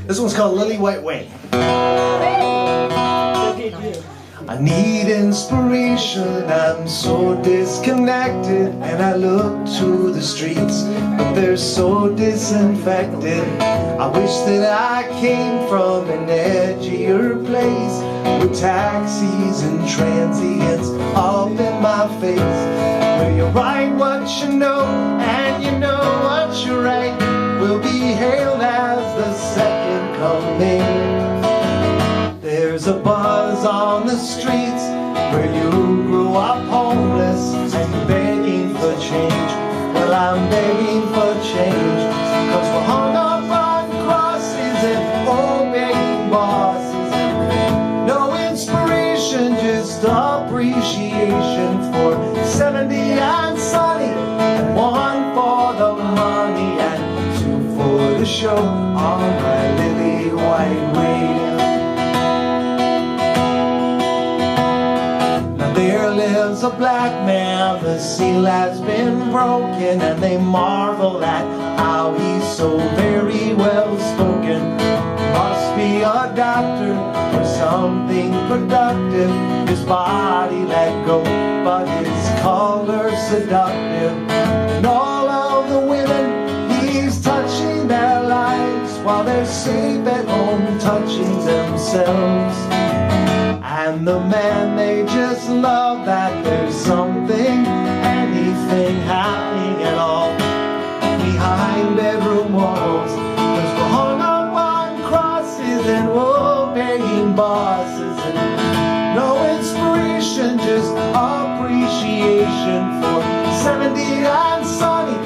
This one's called Lily White Way. I need inspiration, I'm so disconnected, and I look to the streets, but they're so disinfected. I wish that I came from an edgier place, with taxis and transients all in my face, where you write what you know, and you know what you write will be hailed as the second coming. There's a buzz on the streets where you grew up homeless and begging for change. Well, I'm begging for change, 'cause we're hung up on crosses and obeying bosses. No inspiration, just appreciation for 70 and sunny, and 1 for the money and 2 for the show on my lily white way. There lives a black man, the seal has been broken, and they marvel at how he's so very well spoken. Must be a doctor or something productive. His body let go, but his color seductive. And all of the women he's touching their lives, while they're safe at home touching themselves. And the man they just love, that there's something, anything happening at all behind bedroom walls. 'Cause we're hung up on crosses and obeying bosses, and no inspiration, just appreciation for 70 and sunny,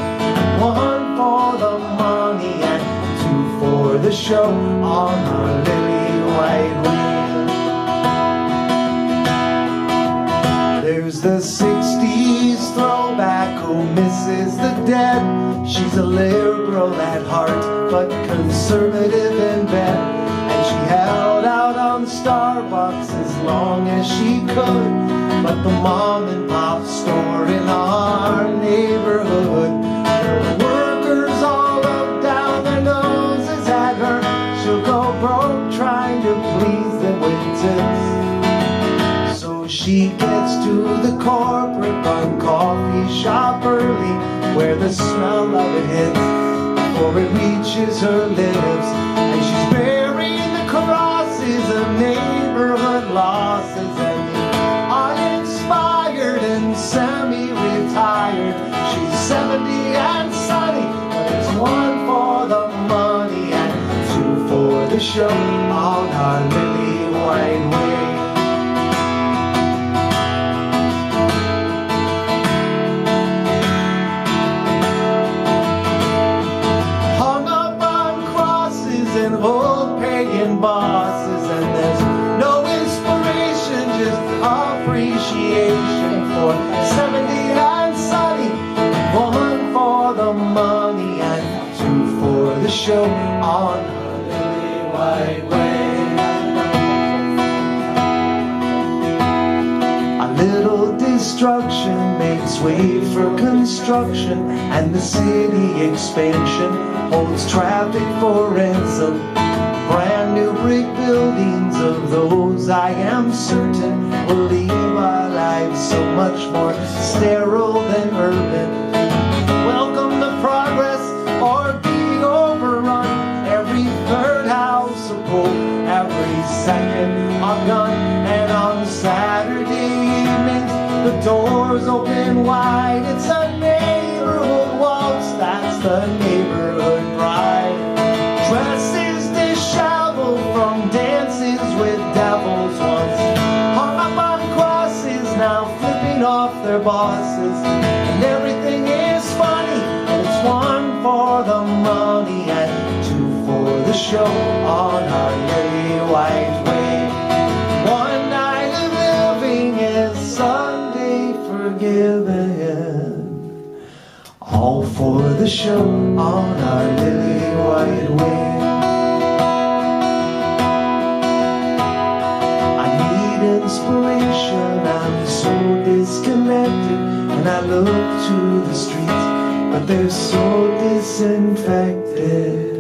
1 for the money and 2 for the show on our lily white way. There's the 60s throwback who misses the dead. She's a liberal at heart, but conservative in bed. And she held out on Starbucks as long as she could. But the mom and pop store in our neighborhood, where the workers all look down their noses at her, she'll go broke trying to please them with tips. She gets to the corporate run coffee shop early, where the smell of it hits before it reaches her lips. And she's bearing the crosses of neighborhood losses, and the uninspired and semi-retired. She's 70 and sunny, but it's 1 for the money and 2 for the show on our lily white way. And old pagan bosses, and there's no inspiration, just appreciation for 70 and sunny, 1 for the money and 2 for the show on our lily white way. A little destruction makes way for construction, and the city expansion holds traffic for ransom. Brand new brick buildings of those I am certain will leave our lives so much more sterile than urban. Welcome to progress or be overrun. Every third house a pull, every second a gun. And on Saturday evenings the doors open wide. It's a neighborhood waltz, that's the neighborhood bride. Dresses disheveled from dances with devils once, hung up on crosses, now flipping off their bosses. And everything is funny, and it's 1 for the money and 2 for the show on our lily white way. 1 night of living is Sunday forgiven, all for the show on our lily white way. I need inspiration, I'm so disconnected, and I look to the streets, but they're so disinfected.